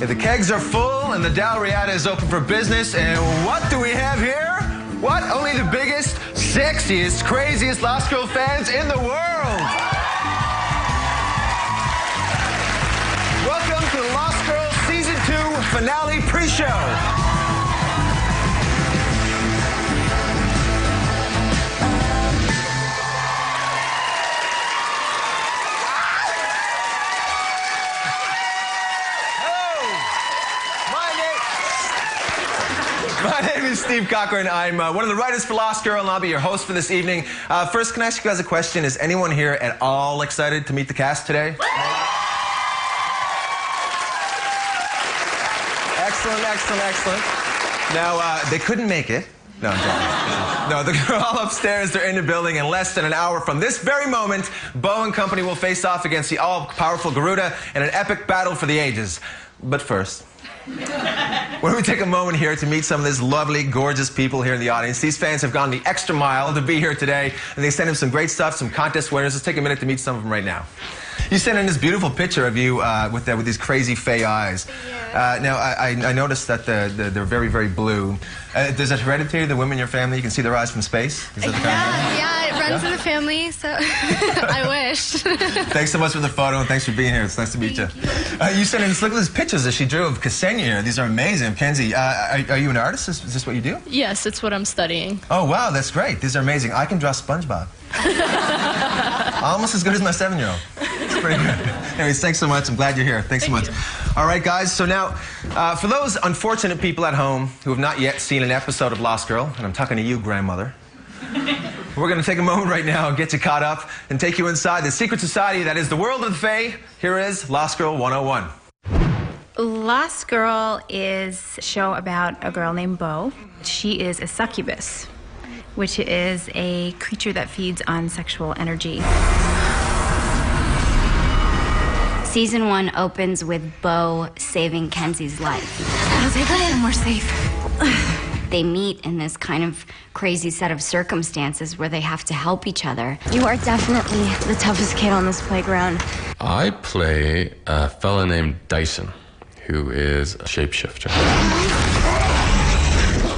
The kegs are full and the Dalriada is open for business. And what do we have here? What? Only the biggest, sexiest, craziest Lost Girl fans in the world. Welcome to the Lost Girl Season 2 finale pre-show. My name is Steve Cochran. I'm one of the writers for Lost Girl, and I'll be your host for this evening. First, can I ask you guys a question? Is anyone here at all excited to meet the cast today? Excellent, excellent, excellent. Now, they couldn't make it. No, I'm joking. No, they're all upstairs. They're in the building. In less than an hour from this very moment, Bo and company will face off against the all-powerful Garuda in an epic battle for the ages. But first, why don't we take a moment here to meet some of these lovely, gorgeous people here in the audience. These fans have gone the extra mile to be here today, and they sent in some great stuff, some contest winners. Let's take a minute to meet some of them right now. You sent in this beautiful picture of you with these crazy fey eyes. Now, I noticed that they're very, very blue. Does it hereditary, the women in your family? You can see their eyes from space? Is that the kind of yeah, it runs in the family, so I wish. Thanks so much for the photo, and thanks for being here. It's nice to meet you. You sent in, look at these pictures that she drew of Ksenia here. These are amazing. Kenzie, are you an artist? Is this what you do? Yes, it's what I'm studying. Oh, wow, that's great. These are amazing. I can draw SpongeBob. Almost as good as my 7-year-old. It's pretty good. Anyways, thanks so much. I'm glad you're here. Thanks so much. All right, guys. So now, for those unfortunate people at home who have not yet seen an episode of Lost Girl, and I'm talking to you, grandmother, we're going to take a moment right now and get you caught up and take you inside the secret society that is the world of the Fae. Here is Lost Girl 101. Lost Girl is a show about a girl named Bo. She is a succubus, which is a creature that feeds on sexual energy. Season 1 opens with Bo saving Kenzie's life. I'll take her and we're safe. They meet in this kind of crazy set of circumstances where they have to help each other. You are definitely the toughest kid on this playground. I play a fella named Dyson, who is a shapeshifter.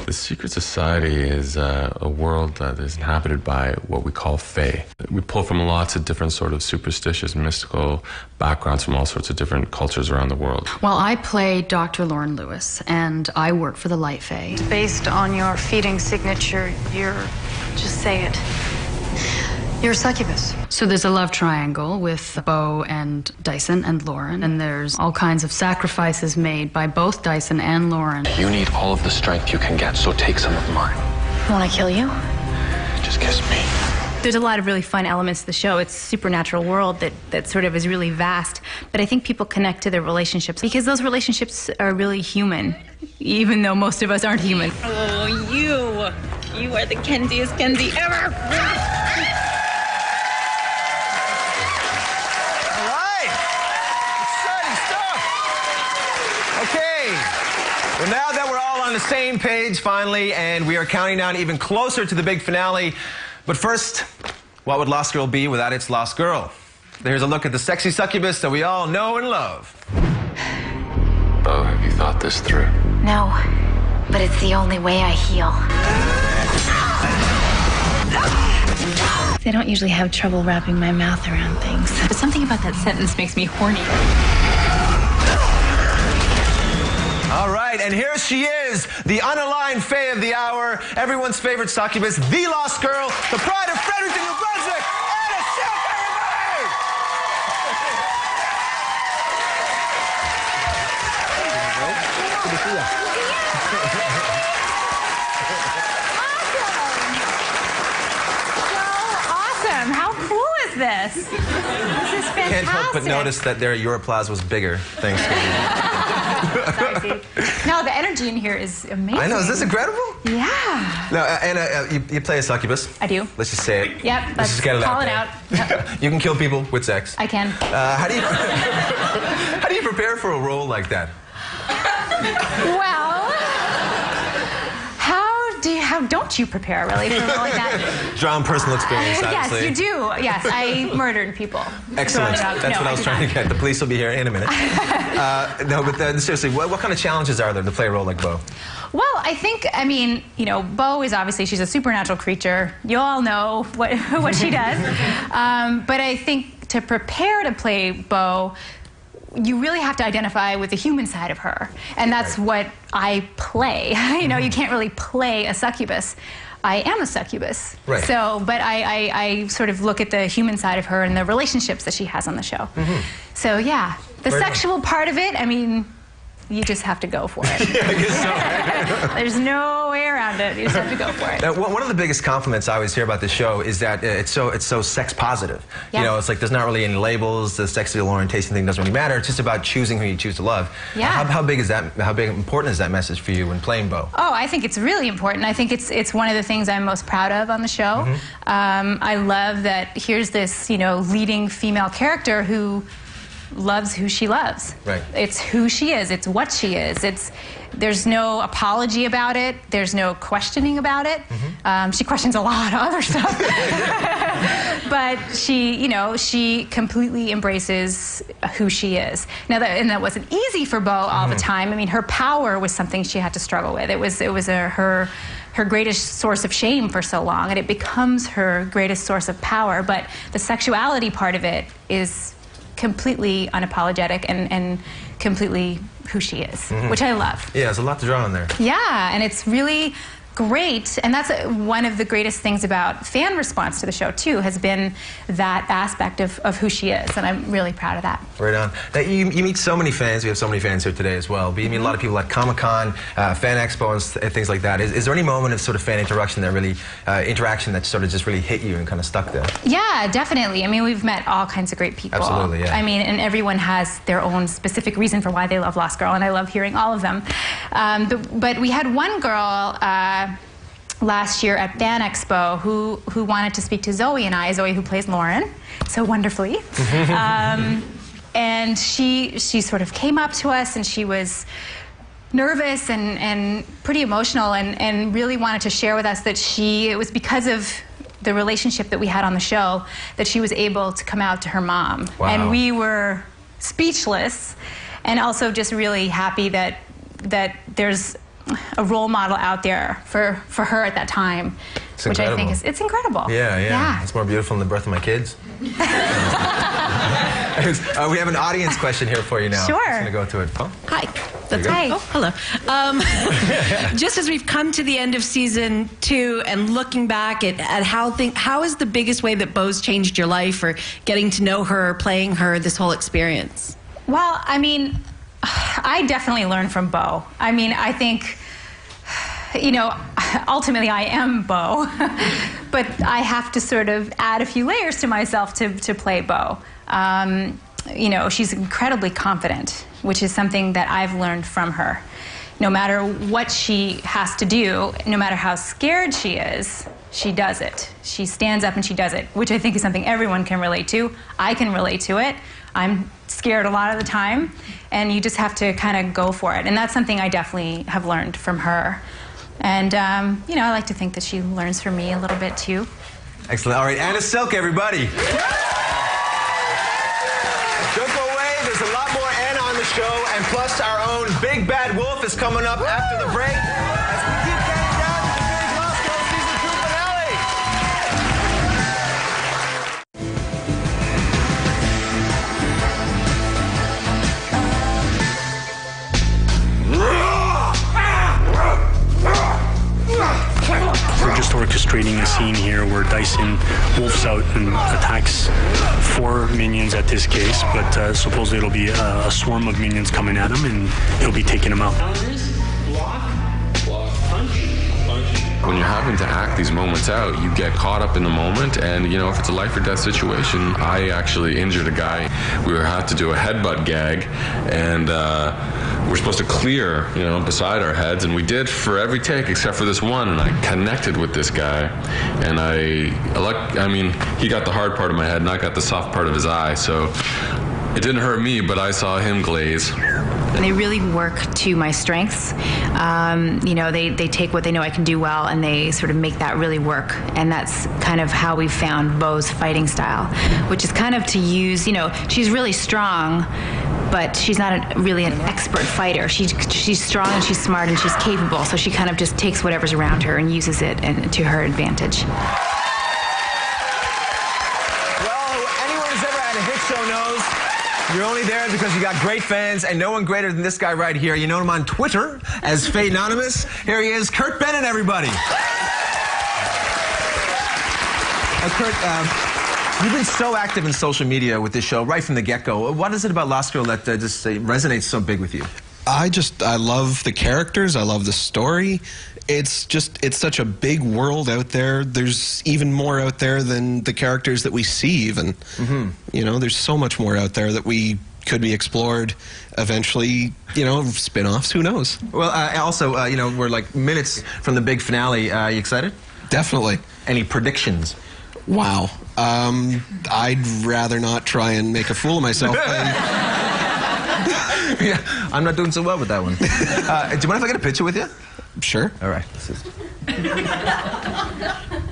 The secret society is a world that is inhabited by what we call Fae. We pull from lots of different sort of superstitious, mystical backgrounds from all sorts of different cultures around the world. Well, I play Dr. Lauren Lewis, and I work for the Light Fae. Based on your feeding signature, just say it. You're a succubus. So there's a love triangle with Bo and Dyson and Lauren, and there's all kinds of sacrifices made by both Dyson and Lauren. You need all of the strength you can get, so take some of mine. Want to kill you? Just kiss me. There's a lot of really fun elements to the show. It's a supernatural world that sort of is really vast, but I think people connect to their relationships because those relationships are really human, even though most of us aren't human. Oh, you are the Kenziest Kenzie ever. Well, now that we're all on the same page, finally, and we are counting down even closer to the big finale. But first, what would Lost Girl be without its Lost Girl? Here's a look at the sexy succubus that we all know and love. Bo, have you thought this through? No, but it's the only way I heal. I don't usually have trouble wrapping my mouth around things, but something about that sentence makes me horny. All right, and here she is, the unaligned Fae of the hour, everyone's favorite succubus, the Lost Girl, the pride of Fredericton, New Brunswick, Anna Silk, everybody! Good to see you. Awesome! How cool is this? This is fantastic. Can't help but notice that your applause was bigger, thanks to you. No, the energy in here is amazing. I know, is this incredible? Yeah. Now, Anna, you play a succubus. I do. Let's just say it. Yep, let's just get it call out it there. out. Yep. You can kill people with sex. I can. How do you prepare for a role like that? Well, how don't you prepare, really, for a role like that? Draw on personal experience, obviously. Yes, you do. Yes, I murdered people. Excellent. That's what I was trying to get. The police will be here in a minute. No, but seriously, what kind of challenges are there to play a role like Bo? Well, I think, I mean, you know, Bo is obviously, she's a supernatural creature. You all know what she does. But I think to prepare to play Bo, you really have to identify with the human side of her. And that's what I play. You know, you can't really play a succubus. I am a succubus. Right. So, but I sort of look at the human side of her and the relationships that she has on the show. So, yeah, the sexual part of it, I mean, you just have to go for it. Yeah, I guess so, right? There's no way around it. You just have to go for it. Now, one of the biggest compliments I always hear about this show is that it's so sex positive. Yeah. You know, it's like there's not really any labels. The sexual orientation thing doesn't really matter. It's just about choosing who you choose to love. Yeah. How big is that? How big important is that message for you when playing Bo? Oh, I think it's really important. I think it's one of the things I'm most proud of on the show. I love that here's this, you know, leading female character who loves who she loves. Right. It's who she is. It's what she is. There's no apology about it. There's no questioning about it. She questions a lot of other stuff. But she, you know, she completely embraces who she is. Now, that wasn't easy for Bo all the time. I mean, her power was something she had to struggle with. It was her greatest source of shame for so long, and it becomes her greatest source of power. But the sexuality part of it is completely unapologetic and completely who she is, which I love. Yeah, there's a lot to draw on there. Yeah, and it's really great, and that's one of the greatest things about fan response to the show too, has been that aspect of who she is, and I'm really proud of that. Right on. Now, you meet so many fans. We have so many fans here today as well. But you meet a lot of people at Comic-Con, Fan Expo, and things like that. Is there any moment of sort of fan interaction that sort of just really hit you and kind of stuck there? Yeah, definitely. I mean, we've met all kinds of great people. Absolutely, yeah. I mean, and everyone has their own specific reason for why they love Lost Girl, and I love hearing all of them. But we had one girl last year at Fan Expo who wanted to speak to Zoe and I, Zoe who plays Lauren so wonderfully. And she sort of came up to us, and she was nervous and pretty emotional, and really wanted to share with us that it was because of the relationship that we had on the show that she was able to come out to her mom. Wow. And we were speechless, and also just really happy that there's a role model out there for her at that time, which I think it's incredible. Yeah. It's more beautiful than the birth of my kids. We have an audience question here for you now. Sure. I'm just going to go to it. Oh. Hi. That's Hi. Oh, hello. Just as we've come to the end of season 2 and looking back at how is the biggest way that Bo's changed your life, or getting to know her, playing her, this whole experience? Well, I mean, I definitely learned from Bo. I mean, I think, you know, ultimately I am Bo, but I have to sort of add a few layers to myself to play Bo. You know, she's incredibly confident, which is something that I've learned from her. No matter what she has to do, no matter how scared she is, she does it. She stands up and she does it, which I think is something everyone can relate to. I can relate to it. I'm scared a lot of the time, and you just have to kind of go for it. And that's something I definitely have learned from her. And, you know, I like to think that she learns from me a little bit, too. Excellent. All right, Anna Silk, everybody. Don't go away. There's a lot more Anna on the show, and plus our own Big Bad Wolf is coming up after the break. As we keep counting down to the big Lost Girl Season 2 finale. We're just orchestrating a scene here where Dyson wolfs out and attacks 4 minions at this case, but supposedly it'll be a swarm of minions coming at him, and he'll be taking them out. When you're having to act these moments out, you get caught up in the moment, and you know, if it's a life or death situation, I actually injured a guy. We had to do a headbutt gag, and we're supposed to clear, you know, beside our heads, and we did for every take except for this one, and I connected with this guy, and I mean, he got the hard part of my head, and I got the soft part of his eye, so It didn't hurt me, but I saw him glaze. They really work to my strengths. You know, they take what they know I can do well, and they sort of make that really work. And that's kind of how we found Beau's fighting style, which is kind of to use, you know, she's really strong, but she's not really an expert fighter. She's strong and she's smart and she's capable, so she kind of just takes whatever's around her and uses it to her advantage. Well, anyone who's ever had a hit show knows you're only there because you got great fans, and no one greater than this guy right here. You know him on Twitter as Faye Anonymous. Here he is, Kurt Bennett, everybody. Kurt, you've been so active in social media with this show right from the get-go. What is it about Lost Girl that just resonates so big with you? I love the characters. I love the story. It's such a big world out there. There's even more out there than the characters that we see even. You know, there's so much more out there that we could be explored eventually, you know, spin-offs, who knows? Well, also, you know, we're like minutes from the big finale. You excited? Definitely. Any predictions? Wow. I'd rather not try and make a fool of myself. Yeah, I'm not doing so well with that one. Do you mind if I get a picture with you? Sure. All right.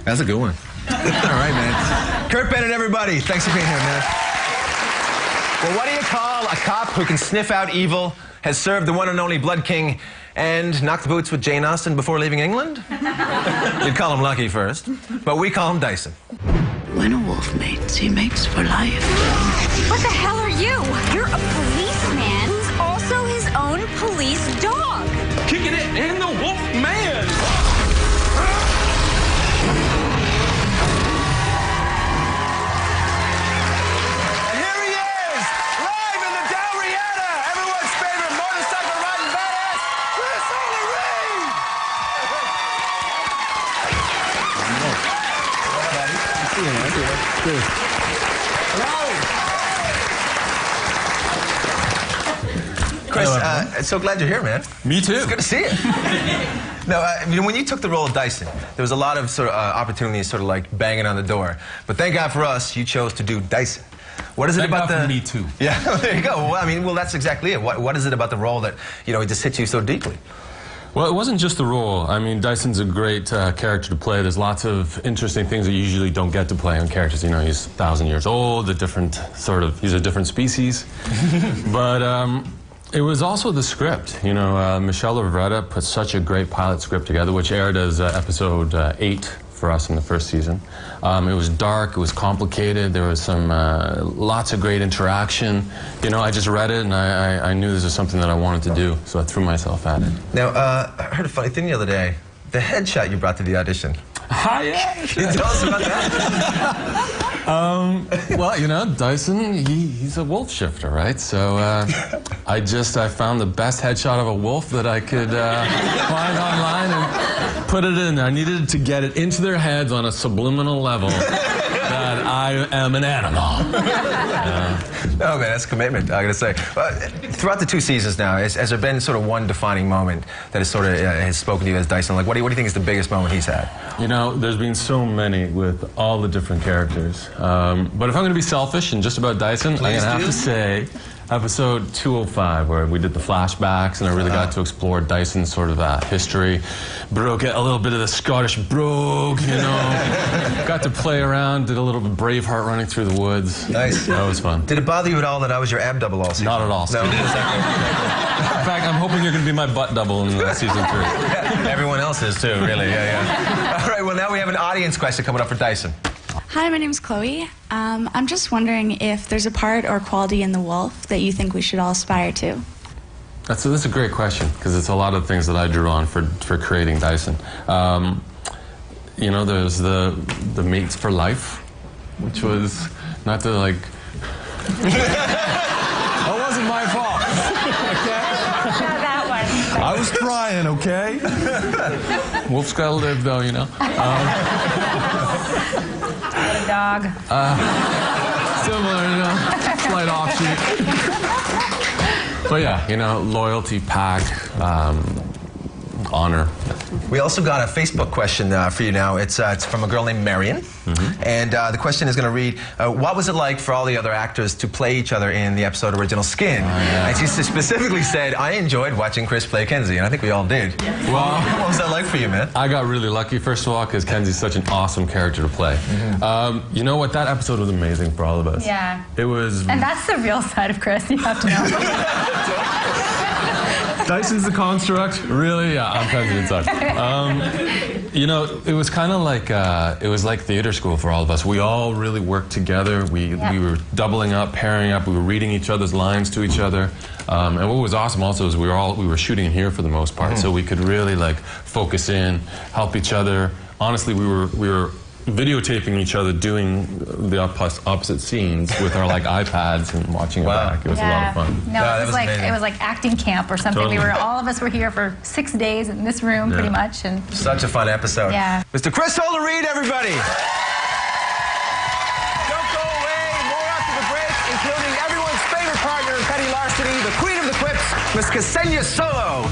That's a good one. All right, man. Kurt Bennett, everybody. Thanks for being here, man. Well, what do you call a cop who can sniff out evil, has served the one and only Blood King, and knocked boots with Jane Austen before leaving England? You'd call him Lucky first, but we call him Dyson. When a wolf mates, he mates for life. What the hell are you? You're a policeman who's also his own police dog. Kicking it in the wolf man. And here he is, live in the Dalriada, everyone's favorite motorcycle riding badass, Chris O'Leary. Chris, so glad you're here, man. Me too. It's good to see you. No, you know, when you took the role of Dyson, there was a lot of sort of opportunities, sort of like banging on the door. But thank God for us, you chose to do Dyson. What is it about the? Me too. Yeah, there you go. Well, I mean, well, that's exactly it. What is it about the role that, you know, it just hits you so deeply? Well, it wasn't just the role. I mean, Dyson's a great character to play. There's lots of interesting things that you usually don't get to play on characters. You know, he's 1,000 years old, he's a different species. But it was also the script. You know, Michelle Lovretta put such a great pilot script together, which aired as episode 8 for us in the first season. It was dark, it was complicated, there was some lots of great interaction. You know, I just read it and I knew this was something that I wanted to do, so I threw myself at it. Now, I heard a funny thing the other day. The headshot you brought to the audition. Yeah. Can you tell us about that? Well, you know, Dyson, he's a wolf shifter, right? So I found the best headshot of a wolf that I could find online and put it in there. I needed to get it into their heads on a subliminal level that I am an animal. No, man, that's commitment, I gotta say. Throughout the 2 seasons now, has there been sort of one defining moment that has sort of has spoken to you as Dyson? Like, what do you think is the biggest moment he's had? You know, there's been so many with all the different characters. But if I'm going to be selfish and just about Dyson, I'm going to have to say episode 205, where we did the flashbacks and I really got to explore Dyson's sort of history. Broke a little bit of the Scottish brogue, you know. Got to play around, did a little bit Braveheart running through the woods. Nice. That was fun. Did it bother you at all that I was your ab double all season? Not at all. No. In fact, I'm hoping you're going to be my butt double in season 3. Yeah, everyone else is too, really. Yeah. All right, well, now we have an audience question coming up for Dyson. Hi, my name's Chloe. I'm just wondering if there's a part or quality in the wolf that you think we should all aspire to. That's a great question, because it's a lot of things that I drew on for creating Dyson. You know, there's the mates for life, which was not to like... That wasn't my fault. Okay? No, that one. I was trying, okay? Wolf's gotta live, though, you know. Dog. Similar, you know, slight offshoot. But yeah, you know, loyalty, pack, honor. We also got a Facebook question for you now. It's from a girl named Marion. And the question is going to read, what was it like for all the other actors to play each other in the episode Original Skin? And she specifically said, I enjoyed watching Chris play Kenzie, and I think we all did. Well, what was that like for you, man? I got really lucky, first of all, because Kenzie's such an awesome character to play. You know what? That episode was amazing for all of us. Yeah. It was... And that's the real side of Chris, you have to know. Dyson's the construct. Really? Yeah, I'm Kenzie inside. You know, it was kind of like it was like theater school for all of us. We all really worked together. We were doubling up, pairing up. We were reading each other's lines to each other. And what was awesome also is we were shooting in here for the most part, so we could really like focus in, help each other. Honestly, we were videotaping each other doing the opposite scenes with our like iPads and watching it back. It was a lot of fun. No, it was like acting camp or something. Totally. All of us were here for 6 days in this room, pretty much. And such a fun episode. Yeah. Mr. Chris Holder-Reid, everybody. Don't go away. More after the break, including everyone's favorite partner in petty larceny, the queen of the quips, Miss Ksenia Solo.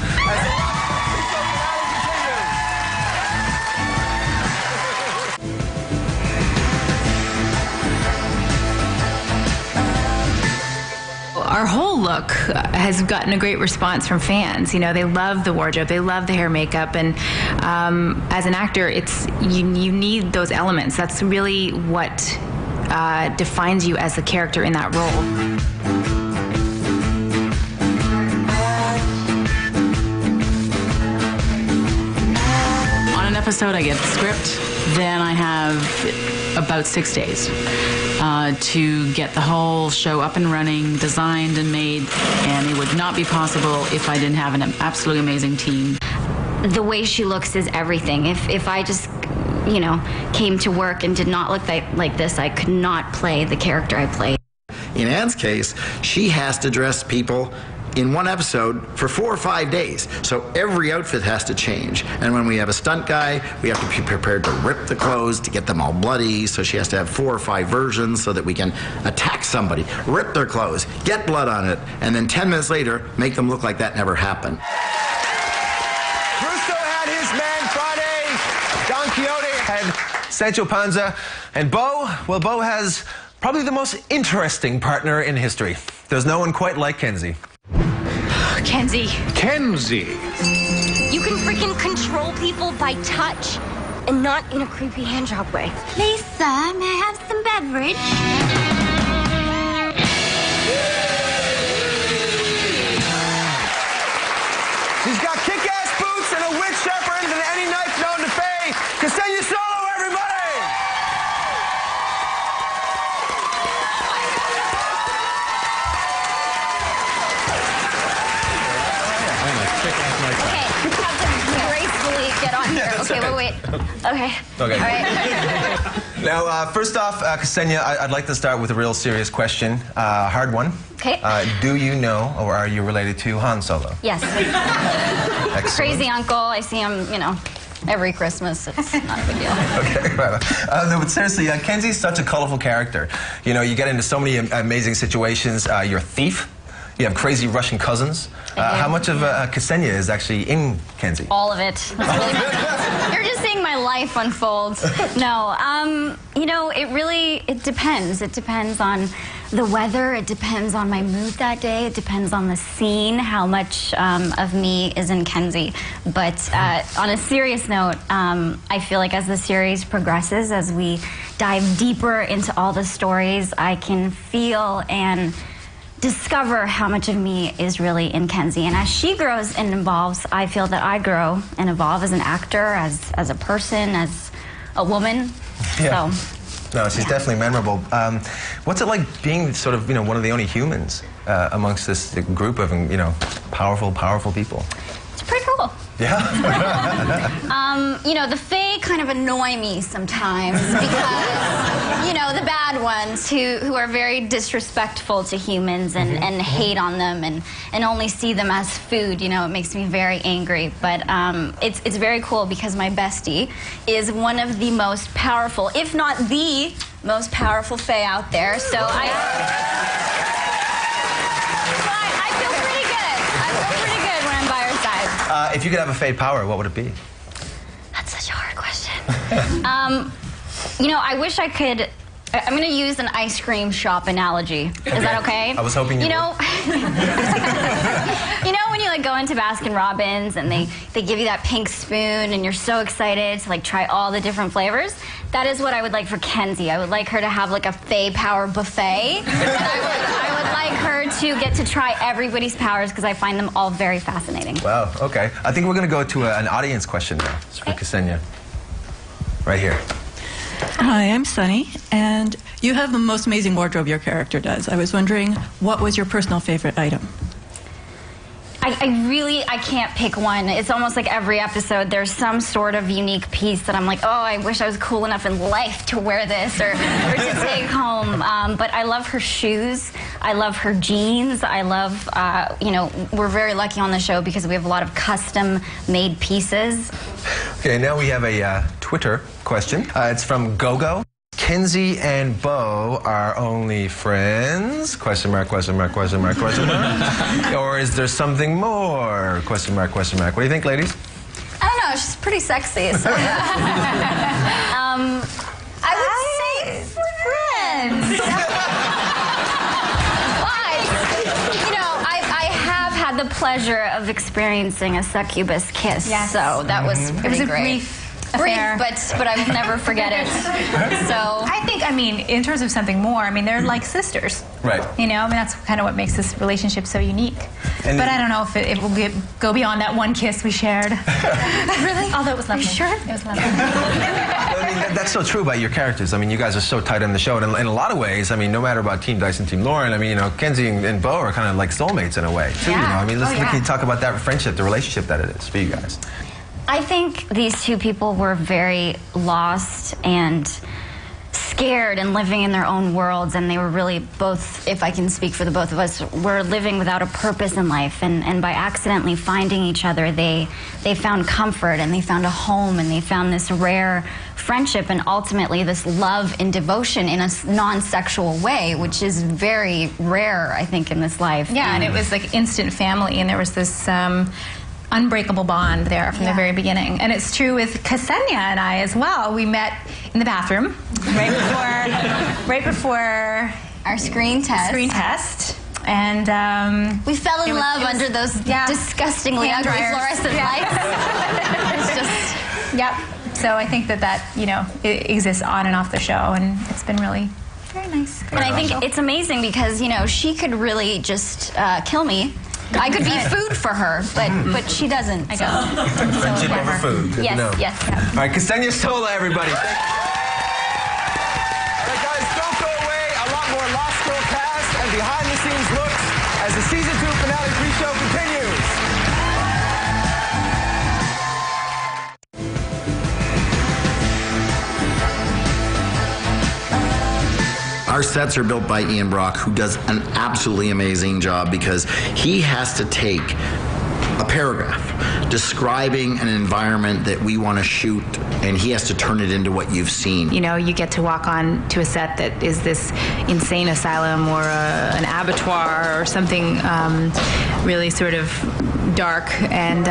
our whole look has gotten a great response from fans. You know, they love the wardrobe, they love the hair, makeup, and as an actor, you need those elements. That's really what defines you as the character in that role. On an episode, I get the script, then I have about 6 days to get the whole show up and running, designed and made, and it would not be possible if I didn't have an absolutely amazing team. The way she looks is everything. If I just, you know, came to work and did not look like this, I could not play the character I played. In Anne's case, she has to dress people in one episode for 4 or 5 days. So every outfit has to change. And when we have a stunt guy, we have to be prepared to rip the clothes to get them all bloody. So she has to have 4 or 5 versions so that we can attack somebody, rip their clothes, get blood on it, and then 10 minutes later, make them look like that never happened. Russo had his man Friday, Don Quixote had Sancho Panza, and Bo, well, Bo has probably the most interesting partner in history. There's no one quite like Kenzie. Kenzie. Kenzie. You can freaking control people by touch and not in a creepy handjob way. Please, sir, may I have some beverage? She's got kick-ass boots and a witch sharper than any knife known to Faye. Ksenia Solo, everybody! Get on here. Okay, wait. Okay. All right. Now, first off, Ksenia, I'd like to start with a real serious question. Hard one. Okay. Do you know, or are you related to Han Solo? Yes. Crazy uncle. I see him, you know, every Christmas. It's not a big deal. Okay, right. No, but seriously, Kenzie's such a colorful character. You know, you get into so many amazing situations. You're a thief. You have crazy Russian cousins. How much of Ksenia is actually in Kenzie? All of it. You're just seeing my life unfold. No, you know, it depends. It depends on the weather. It depends on my mood that day. It depends on the scene, how much of me is in Kenzie. But on a serious note, I feel like as the series progresses, as we dive deeper into all the stories, I can feel and discover how much of me is really in Kenzie. And as she grows and evolves, I feel that I grow and evolve as an actor, as a person, as a woman. Yeah. So, no, she's definitely memorable. What's it like being sort of, you know, one of the only humans amongst this group of, you know, powerful people? It's pretty cool. Yeah? You know, the Fae kind of annoy me sometimes because, you know, the bad ones who are very disrespectful to humans and hate on them and only see them as food, you know, it makes me very angry. But it's very cool because my bestie is one of the most powerful, if not the most powerful Fae out there. So I feel pretty good. I feel pretty good when I'm by her side. If you could have a Fae power, what would it be? You know, I wish I could. I'm going to use an ice cream shop analogy. Is that okay? I was hoping you know, you know when you like go into Baskin-Robbins and they give you that pink spoon and you're so excited to like try all the different flavors? That is what I would like for Kenzie. I would like her to have like a Faye Power buffet. And I would like her to get to try everybody's powers because I find them all very fascinating. Wow, okay. I think we're going to go to an audience question now. It's for Ksenia. Right here. Hi, I'm Sunny, and you have the most amazing wardrobe your character does. I was wondering, what was your personal favorite item? I can't pick one. It's almost like every episode there's some sort of unique piece that I'm like, oh, I wish I was cool enough in life to wear this or to take home. But I love her shoes. I love her jeans. I love, you know, we're very lucky on the show because we have a lot of custom-made pieces. Okay, now we have a Twitter question. It's from Gogo. Kenzie and Bo are only friends? Question mark, question mark, question mark, question mark. Or is there something more? Question mark, question mark. What do you think, ladies? I don't know. She's pretty sexy. So. I would say friends. But, you know, I have had the pleasure of experiencing a succubus kiss. Yes. So that was pretty It was a great. brief affair. But I will never forget it. So I think, I mean, in terms of something more, I mean, they're like sisters. Right. You know, I mean, that's kind of what makes this relationship so unique. And but I don't know if it will go beyond that one kiss we shared. Really? Although it was lovely. Are you sure? It was lovely. I mean, that's so true about your characters. I mean, you guys are so tight on the show. And in a lot of ways, I mean, no matter about Team Dyson, Team Lauren, I mean, you know, Kenzie and Bo are kind of like soulmates in a way, too. Yeah. You know, I mean, let's Oh, yeah. talk about that friendship, the relationship that it is for you guys. I think these two people were very lost and scared and living in their own worlds, and they were really both, if I can speak for the both of us, were living without a purpose in life, and by accidentally finding each other, they found comfort, and they found a home, and they found this rare friendship, and ultimately this love and devotion in a non-sexual way, which is very rare, I think, in this life. Yeah, and it was like instant family, and there was this unbreakable bond there from the very beginning. And it's true with Ksenia and I as well. We met in the bathroom right before our screen test. And we fell in love under those disgustingly ugly fluorescent lights. It's just, yep. So I think that you know, it exists on and off the show, and it's been really very nice. And I think it's amazing because, you know, she could really just kill me. I could be food for her, but she doesn't. I don't. Friendship over food. Good to know. Yes. All right, Ksenia Sola, everybody. All right, guys, don't go away. A lot more Lost Girl cast and behind-the-scenes looks as the Season 2 finale pre-show continues. Our sets are built by Ian Brock, who does an absolutely amazing job because he has to take a paragraph describing an environment that we want to shoot, and he has to turn it into what you've seen. You know, you get to walk on to a set that is this insane asylum or an abattoir or something really sort of dark, and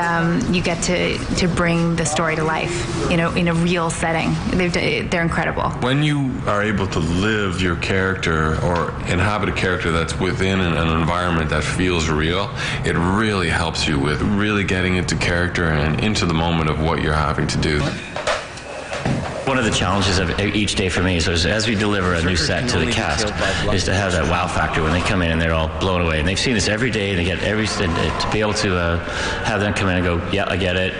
you get to bring the story to life, you know, in a real setting. They're incredible. When you are able to live your character or inhabit a character that's within an environment that feels real, it really helps you with really getting into character and into the moment of what you're having to do. One of the challenges of each day for me is as we deliver a new set to the cast is to have that wow factor when they come in and they're all blown away. And they've seen this every day, and they get everything to be able to have them come in and go, yeah, I get it.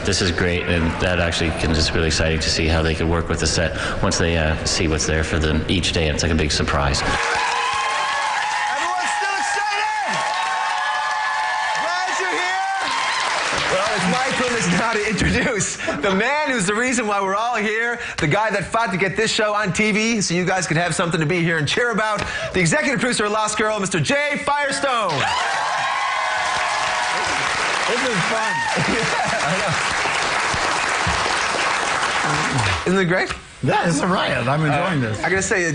This is great. And that actually is really exciting to see how they can work with the set once they see what's there for them each day. And it's like a big surprise. Everyone's still excited? Glad you're here. Well, it's my turn now to introduce the man who's the reason why we're all here, the guy that fought to get this show on TV so you guys could have something to be here and cheer about, the executive producer of Lost Girl, Mr. Jay Firestone. This is fun. Yeah, I know. Isn't it great? Yeah, it's a riot. I'm enjoying this. I gotta say,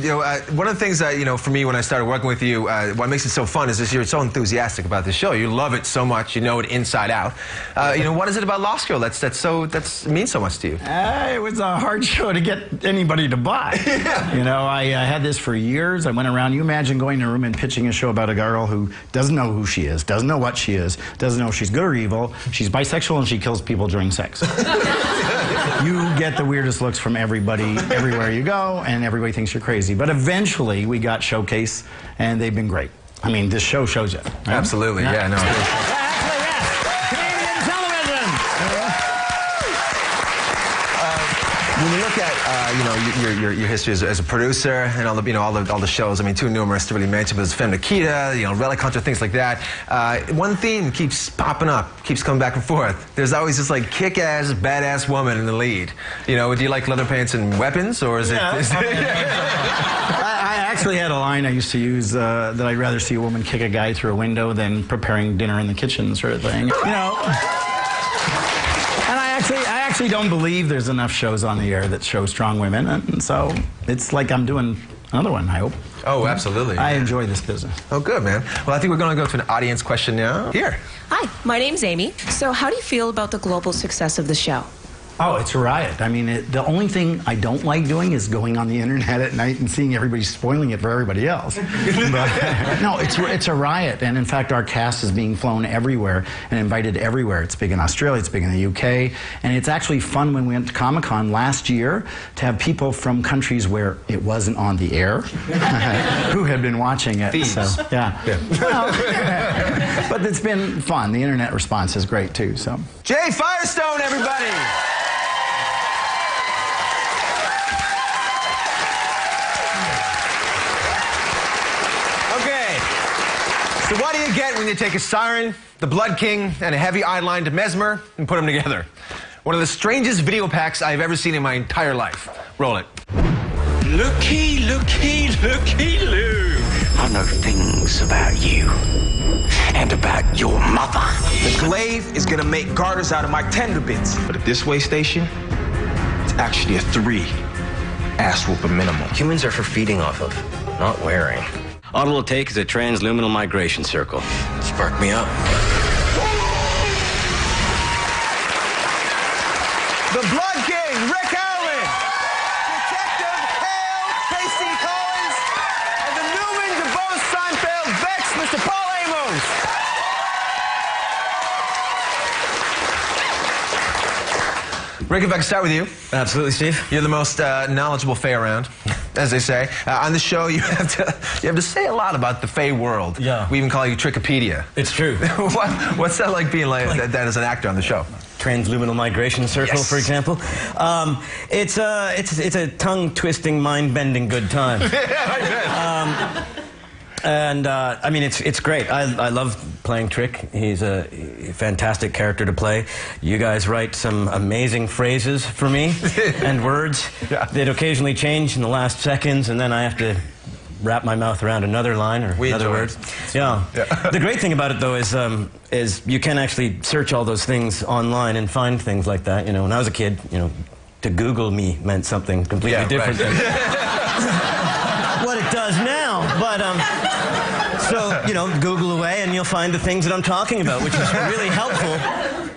one of the things that, for me when I started working with you, what makes it so fun is just you're so enthusiastic about the show. You love it so much. You know it inside out. What is it about Lost Girl that means so much to you? It was a hard show to get anybody to buy. I had this for years. I went around. You imagine going to a room and pitching a show about a girl who doesn't know who she is, doesn't know what she is, doesn't know if she's good or evil. She's bisexual and she kills people during sex. You get the weirdest looks from everybody, everywhere you go, and everybody thinks you're crazy. But eventually, we got Showcase, and they've been great. I mean, this show shows it. Right? Absolutely, yeah, no. Canadian television! When you look at, your history as a producer and all the shows, I mean, too numerous to really mention, but there's Femme Nikita, Relic Hunter, things like that. One theme keeps popping up, keeps coming back and forth. There's always this like kick-ass, badass woman in the lead. Do you like leather pants and weapons, or is it? I actually had a line I used to use that I'd rather see a woman kick a guy through a window than preparing dinner in the kitchen, sort of thing. And I actually don't believe there's enough shows on the air that show strong women, and so it's like I'm doing another one, I hope. Oh, absolutely. I enjoy this business. Oh, good, man. Well, I think we're going to go to an audience question now. Here. Hi, my name's Amy. So how do you feel about the global success of the show? Oh, it's a riot. I mean, the only thing I don't like doing is going on the internet at night and seeing everybody spoiling it for everybody else. But, no, it's a riot. And in fact, our cast is being flown everywhere and invited everywhere. It's big in Australia, it's big in the UK. And it's actually fun when we went to Comic-Con last year to have people from countries where it wasn't on the air who had been watching it. Thieves. So, yeah. Well, but it's been fun. The internet response is great, too. So. Jay Firestone, everybody! So what do you get when you take a siren, the Blood King, and a heavy eye-lined mesmer and put them together? One of the strangest video packs I've ever seen in my entire life. Roll it. Looky, looky, looky, Lou. I know things about you and about your mother. The glaive is gonna make garters out of my tender bits. But at this way station, it's actually a 3 ass whooping minimum. Humans are for feeding off of, not wearing. All it'll take is a transluminal migration circle. Spark me up. The Blood King, Rick Allen. Detective Hale, Tracy Collins. And the Newman, DeBose, Seinfeld, Vex, Mr. Paul Amos. Rick, if I can start with you. Absolutely, Steve. You're the most knowledgeable Fae around, as they say. On the show, you have to say a lot about the Fae world. Yeah. We even call you Trickopedia. It's true. What's that like being that as an actor on the show? Transluminal migration circle, Yes. for example. It's a tongue-twisting, mind-bending good time. And I mean, it's great. I love playing Trick. He's a fantastic character to play. You guys write some amazing phrases for me and words that occasionally change in the last seconds, and then I have to wrap my mouth around another line or another word. Yeah. The great thing about it, though, is you can actually search all those things online and find things like that. When I was a kid, to Google me meant something completely different than what it does now. But so Google away and you'll find the things that I'm talking about, which is really helpful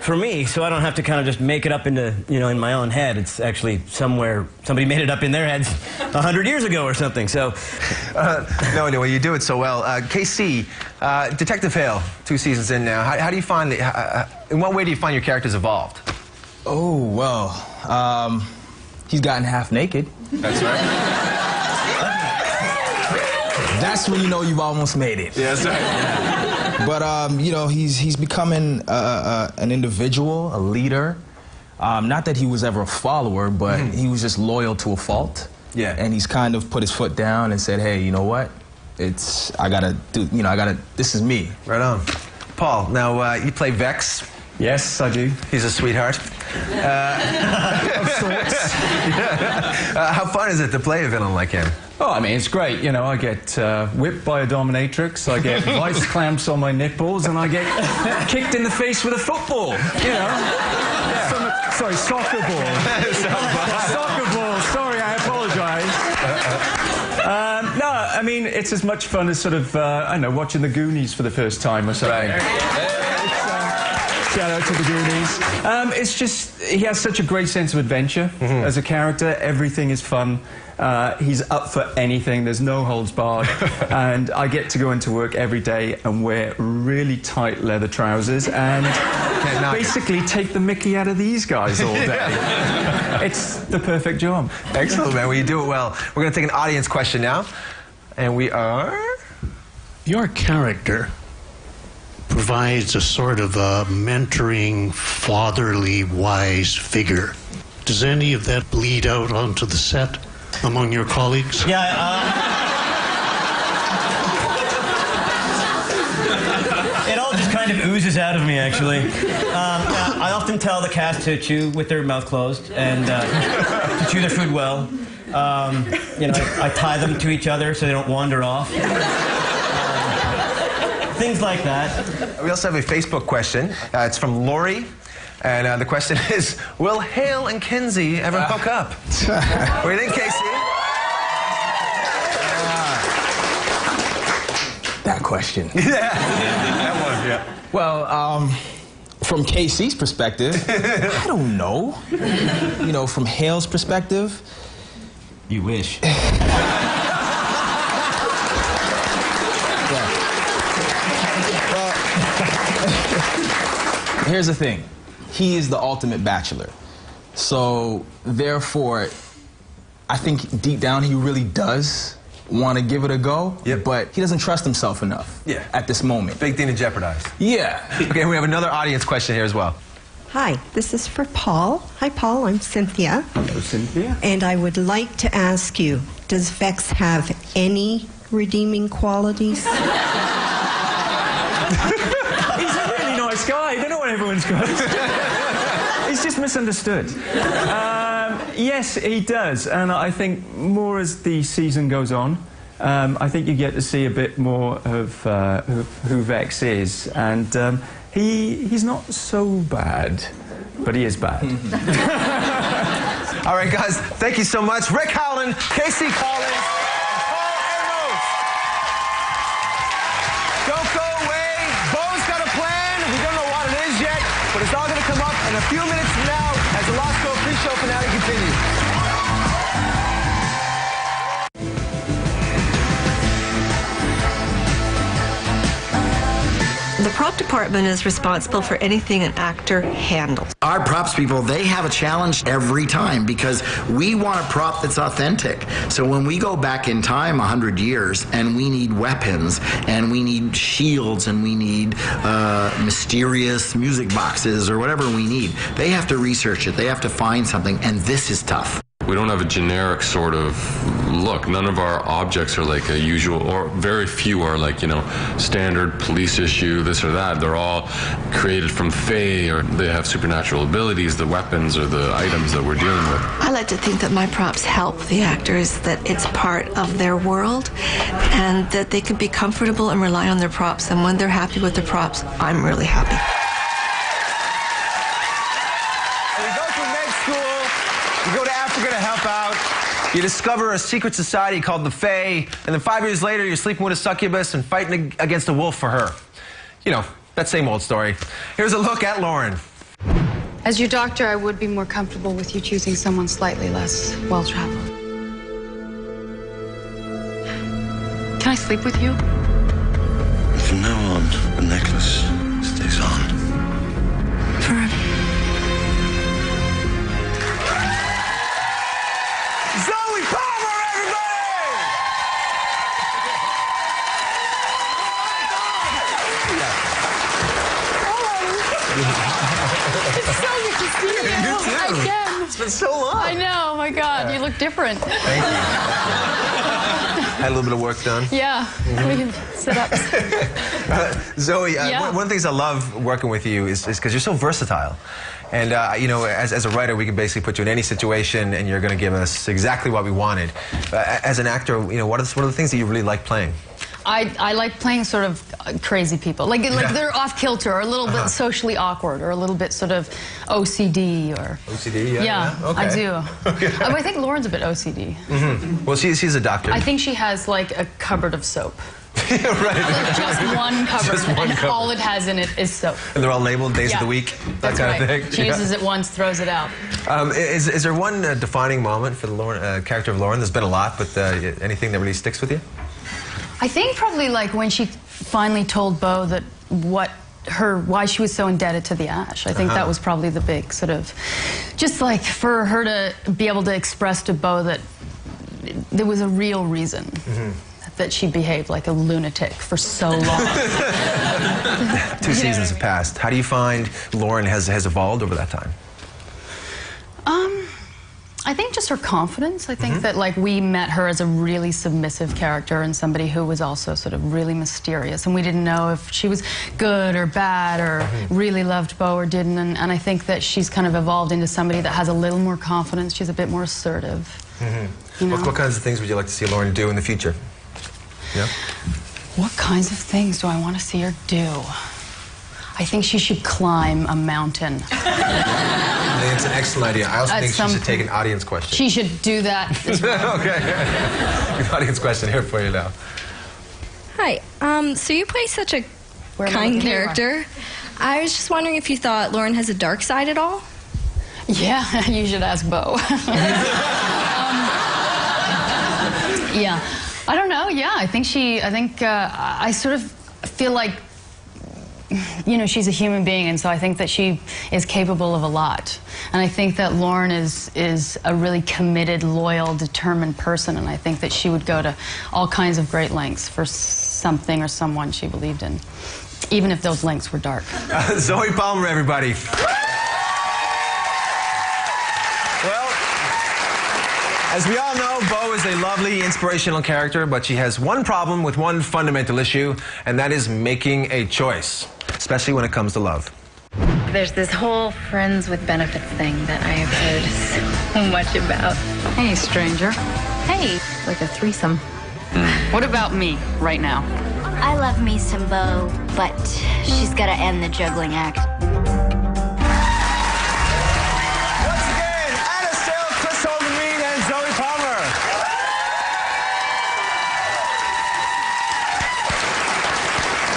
for me, so I don't have to kind of just make it up into, in my own head. It's actually somewhere, somebody made it up in their heads 100 years ago or something, so. No, anyway, you do it so well. KC, Detective Hale, 2 seasons in now. How do you find, in what way do you find your characters evolved? Oh, well, he's gotten half naked. That's right. That's when you know you've almost made it. Yeah, that's right. But he's becoming an individual, a leader. Not that he was ever a follower, but he was just loyal to a fault. Yeah. And he's kind of put his foot down and said, "Hey, you know what? This is me." Right on. Paul, now you play Vex. Yes, I do. He's a sweetheart. Of sorts. How fun is it to play a villain like him? Oh, I mean, it's great. I get whipped by a dominatrix, I get vice clamps on my nipples, and I get kicked in the face with a football. Sorry, soccer ball. Soccer ball. Sorry, I have mean, it's as much fun as sort of, I don't know, watching the Goonies for the first time or something. Shout out to the Goonies. It's just, he has such a great sense of adventure as a character. Everything is fun. He's up for anything. There's no holds barred. And I get to go into work every day and wear really tight leather trousers and basically take the mickey out of these guys all day. It's the perfect job. Excellent, man. Well, you do it well. We're going to take an audience question now. And we are... Your character provides a sort of a mentoring, fatherly, wise figure. Does any of that bleed out onto the set among your colleagues? Yeah, it all just kind of oozes out of me, actually. I often tell the cast to chew with their mouth closed and to chew their food well. You know, I tie them to each other so they don't wander off. Things like that. We also have a Facebook question. It's from Lori. And the question is, will Hale and Kenzie ever hook up? What do you think, Casey? That question. Yeah. That one, yeah. Well, from KC's perspective, I don't know. You know, from Hale's perspective, you wish. Here's the thing. He is the ultimate bachelor. So, therefore, I think deep down he really does want to give it a go, but he doesn't trust himself enough at this moment. Big thing to jeopardize. Yeah. Okay, we have another audience question here as well. Hi, this is for Paul. Hi, Paul. I'm Cynthia. Hello, Cynthia. And I would like to ask you, does Vex have any redeeming qualities? He's a really nice guy. I don't know what everyone's got. He's just misunderstood. Yes, he does. And I think more as the season goes on, I think you get to see a bit more of who Vex is. And he's not so bad, but he is bad. All right, guys, thank you so much. Rick Howland, Casey Collins, and Paul Amos. Don't go away. Bo's got a plan. We don't know what it is yet, but it's all going to come up in a few minutes from now as the Lost Girl pre-show finale continues. The prop department is responsible for anything an actor handles. Our props people, they have a challenge every time because we want a prop that's authentic. So when we go back in time 100 years and we need weapons and we need shields and we need mysterious music boxes or whatever we need, they have to research it. They have to find something, and this is tough. We don't have a generic sort of look. None of our objects are like a usual, or very few are like, you know, standard police issue, this or that. They're all created from fae, or they have supernatural abilities, the weapons or the items that we're dealing with. I like to think that my props help the actors, that it's part of their world, and that they can be comfortable and rely on their props. And when they're happy with their props, I'm really happy. You go to Africa to help out. You discover a secret society called the Fae, and then 5 years later, you're sleeping with a succubus and fighting against a wolf for her. You know, that same old story. Here's a look at Lauren. As your doctor, I would be more comfortable with you choosing someone slightly less well-traveled. Can I sleep with you? From now on, the necklace stays on. Forever. Zoe Palmer, everybody! It's so good to see you. You too. Again. It's been so long. I know. Oh my God, you look different. Thank you. Had a little bit of work done. Yeah. We have sit-ups. Zoe, one of the things I love working with you is because you're so versatile. And, you know, as a writer, we can basically put you in any situation and you're going to give us exactly what we wanted. As an actor, you know, what are the things that you really like playing? I like playing sort of crazy people. Like they're off kilter, or a little bit socially awkward, or a little bit sort of OCD, or OCD. Yeah, Okay. I do. I think Lauren's a bit OCD. Well, she's a doctor. I think she has like a cupboard of soap. Right. Like just one cupboard, Just one and cupboard. all it has in it is soap. And they're all labeled days of the week, that That's kind right. of thing. She uses it once, throws it out. Is there one defining moment for the Lauren, character of Lauren? There's been a lot, but anything that really sticks with you? I think probably like when she finally told Bo that why she was so indebted to the Ash. I think that was probably the big sort of, just like for her to be able to express to Bo that there was a real reason that she behaved like a lunatic for so long. 2 seasons have passed. How do you find Lauren has evolved over that time? I think just her confidence. I think that like we met her as a really submissive character and somebody who was also sort of really mysterious, and we didn't know if she was good or bad or really loved Bo or didn't, and I think that she's kind of evolved into somebody that has a little more confidence. She's a bit more assertive. You know? What kinds of things would you like to see Lauren do in the future? Yeah. What kinds of things do I want to see her do? I think she should climb a mountain. I think it's an excellent idea. I also think she should take an audience question. She should do that as well. Okay. An audience question here for you now. Hi. So you play such a kind character. I was just wondering if you thought Lauren has a dark side at all? Yeah, you should ask Bo. Yeah. I don't know. Yeah, I think I sort of feel like, you know, she's a human being, and so I think that she is capable of a lot. And I think that Lauren is a really committed, loyal, determined person, and I think that she would go to all kinds of great lengths for something or someone she believed in, even if those lengths were dark. Zoe Palmer, everybody. Well, as we all know, Bo is a lovely, inspirational character, but she has one problem with one fundamental issue, and that is making a choice, especially when it comes to love. There's this whole friends with benefits thing that I have heard so much about. Hey, stranger. Hey, like a threesome. What about me right now? I love me some Bo, but she's got to end the juggling act.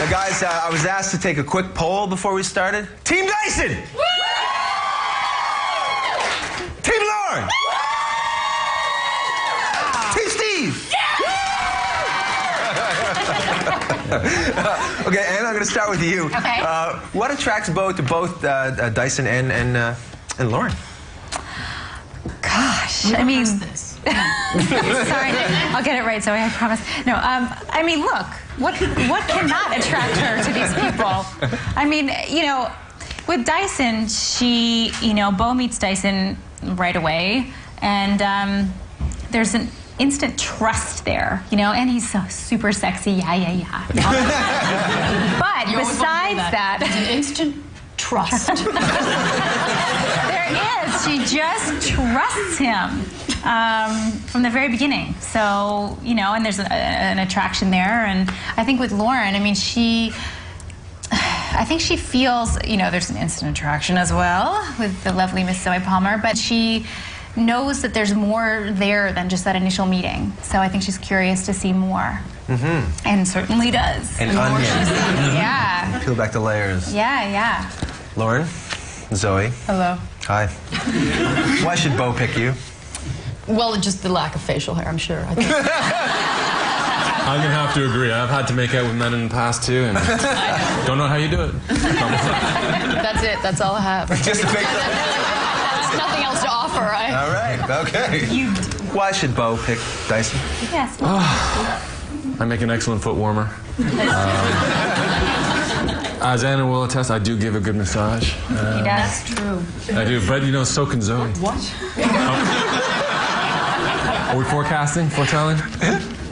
Now, guys, I was asked to take a quick poll before we started. Team Dyson! Team Lauren! Team Steve! Okay, Anna, I'm going to start with you. Okay. What attracts Bo to both Dyson and Lauren? Gosh, I mean... Sorry, I'll get it right, Zoe, I promise. No, I mean, look, what cannot attract her to these people? I mean, you know, with Dyson, Bo meets Dyson right away, and there's an instant trust there, you know, and he's so super sexy, yeah. But besides that, there's an instant trust. There is. She just trusts him from the very beginning. So, you know, and there's an attraction there. And I think with Lauren, I mean, I think she feels, you know, there's an instant attraction as well with the lovely Miss Zoe Palmer, but she knows that there's more there than just that initial meeting. So I think she's curious to see more. And certainly does. An onion. Yeah. Peel back the layers. Yeah. Lauren, Zoe. Hello. Hi. Why should Bo pick you? Well, just the lack of facial hair, I'm sure. I think. I'm going to have to agree. I've had to make out with men in the past, too, and don't know how you do it. That's it. That's all I have. Just to pick There's nothing else to offer. All right, okay. Why should Bo pick Dyson? Yes. I make an excellent foot warmer. As Anna will attest, I do give a good massage. That's true. I do, but you know, so can Zoe. What? Are we foretelling?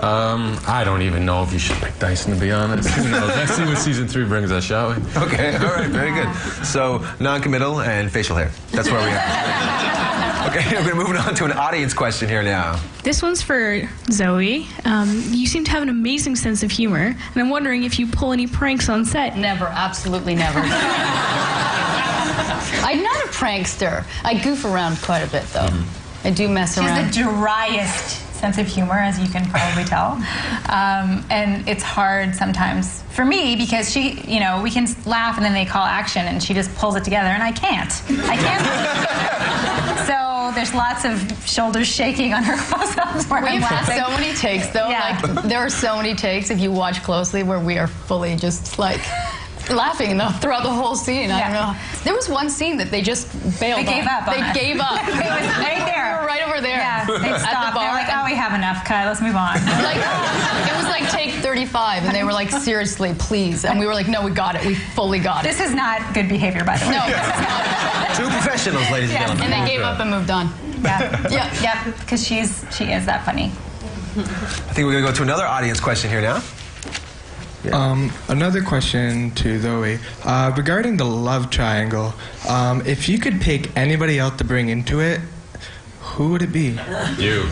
I don't even know if you should pick Dyson, to be honest. Who knows? Let's see what season 3 brings us, shall we? Okay, all right, very good. So, non-committal and facial hair. That's where we are. Okay, we're moving on to an audience question here now. This one's for Zoe. You seem to have an amazing sense of humor, and I'm wondering if you pull any pranks on set. Never, absolutely never. I'm not a prankster. I goof around quite a bit, though. I do mess She around. has the driest sense of humor, as you can probably tell. And it's hard sometimes for me because she, you know, we can laugh and then they call action and she just pulls it together and I can't. So there's lots of shoulders shaking on her close-ups where I'm We've had laughing. so many takes, though. Yeah. Like, there are so many takes, if you watch closely, where we are fully just, like, laughing throughout the whole scene. I don't know. There was one scene that they just bailed on. They gave up on They us. gave up. It was right there. We were right over there. Yeah, they At stopped. the bar. They're like, oh, we have enough, cut. Let's move on. Like, it was like take 35, and they were like, seriously, please. And we were like, no, we got it. We fully got it. This is not good behavior, by the way. No, this is not. Two professionals, ladies and gentlemen. And they gave up and moved on. Yeah, because she is that funny. I think we're going to go to another audience question here now. Another question to Zoe. Regarding the love triangle, if you could pick anybody else to bring into it, who would it be? You.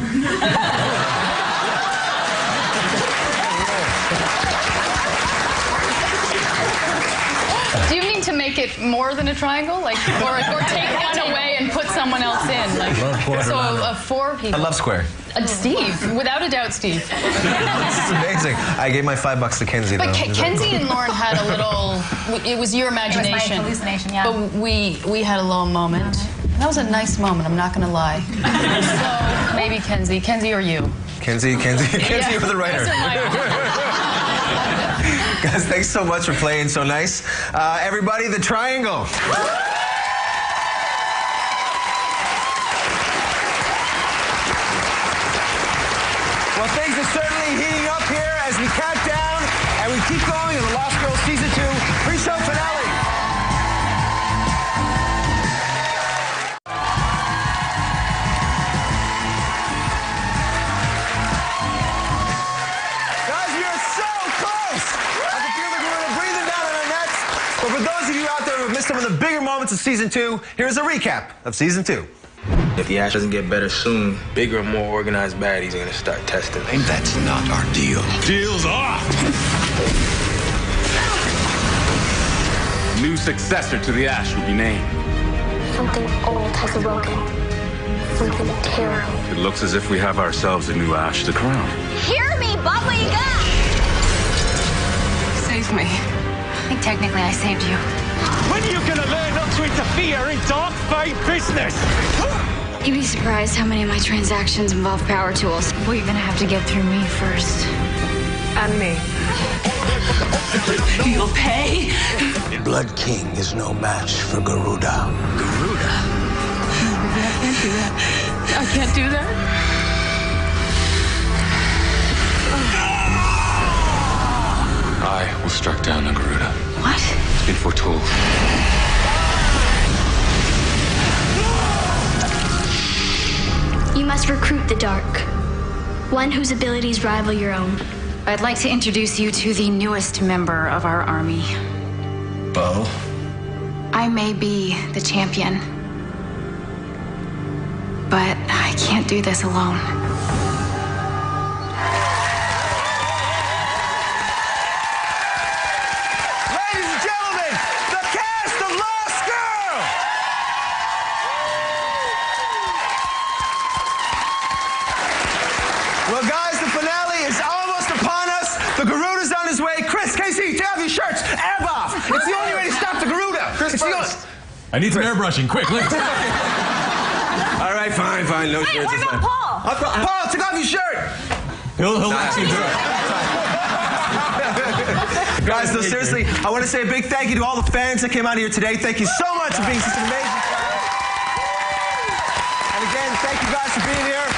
Do you mean to make it more than a triangle? Like, or take one away and put someone else in? Like, so 4 people. I love square. Steve, without a doubt, Steve. This is amazing. I gave my $5 to Kenzie, But though. Kenzie and Lauren had a little. It was your imagination. It was my hallucination, yeah. But we had a little moment. That was a nice moment. I'm not going to lie. So maybe Kenzie or you. Kenzie, you're the writer. Guys, thanks so much for playing so nice. Everybody, the triangle. Well, things are certainly heating up here as we count down and we keep going in the Lost Girls Season 2 pre-show finale. Guys, we are so close. I can feel the Garuna breathing down on our necks. But for those of you out there who have missed some of the bigger moments of Season 2, here's a recap of Season 2. If the ash doesn't get better soon, bigger, more organized baddies are gonna start testing. And that's not our deal. Deal's off! New successor to the Ash will be named. Something old has awoken. Something terrible. It looks as if we have ourselves a new Ash to crown. Hear me, Bob, what you got? Save me. I think technically I saved you. When are you gonna learn not to interfere in dark fight business? You'd be surprised how many of my transactions involve power tools. Well, you're gonna have to get through me first. And me. You'll pay. Blood King is no match for Garuda. Garuda? I can't do that. I can't do that. I will strike down the Garuda. What? It's been foretold. You must recruit the dark. One whose abilities rival your own. I'd like to introduce you to the newest member of our army. Bo? I may be the champion, but I can't do this alone. Ladies and gentlemen, the cast of Lost Girl! Well, guys, the finale is almost upon us. The Garuda's on his way. Chris, Casey, take off your shirts. Ab off. It's the only way to stop the Garuda. Chris, it's the only... I need some airbrushing, quick. All right, fine. No shirts. What about Paul? Paul, take off your shirt. He'll let you do it. Guys, so seriously, I want to say a big thank you to all the fans that came out here today. Thank you so much for being such an amazing crowd. And again, thank you guys for being here.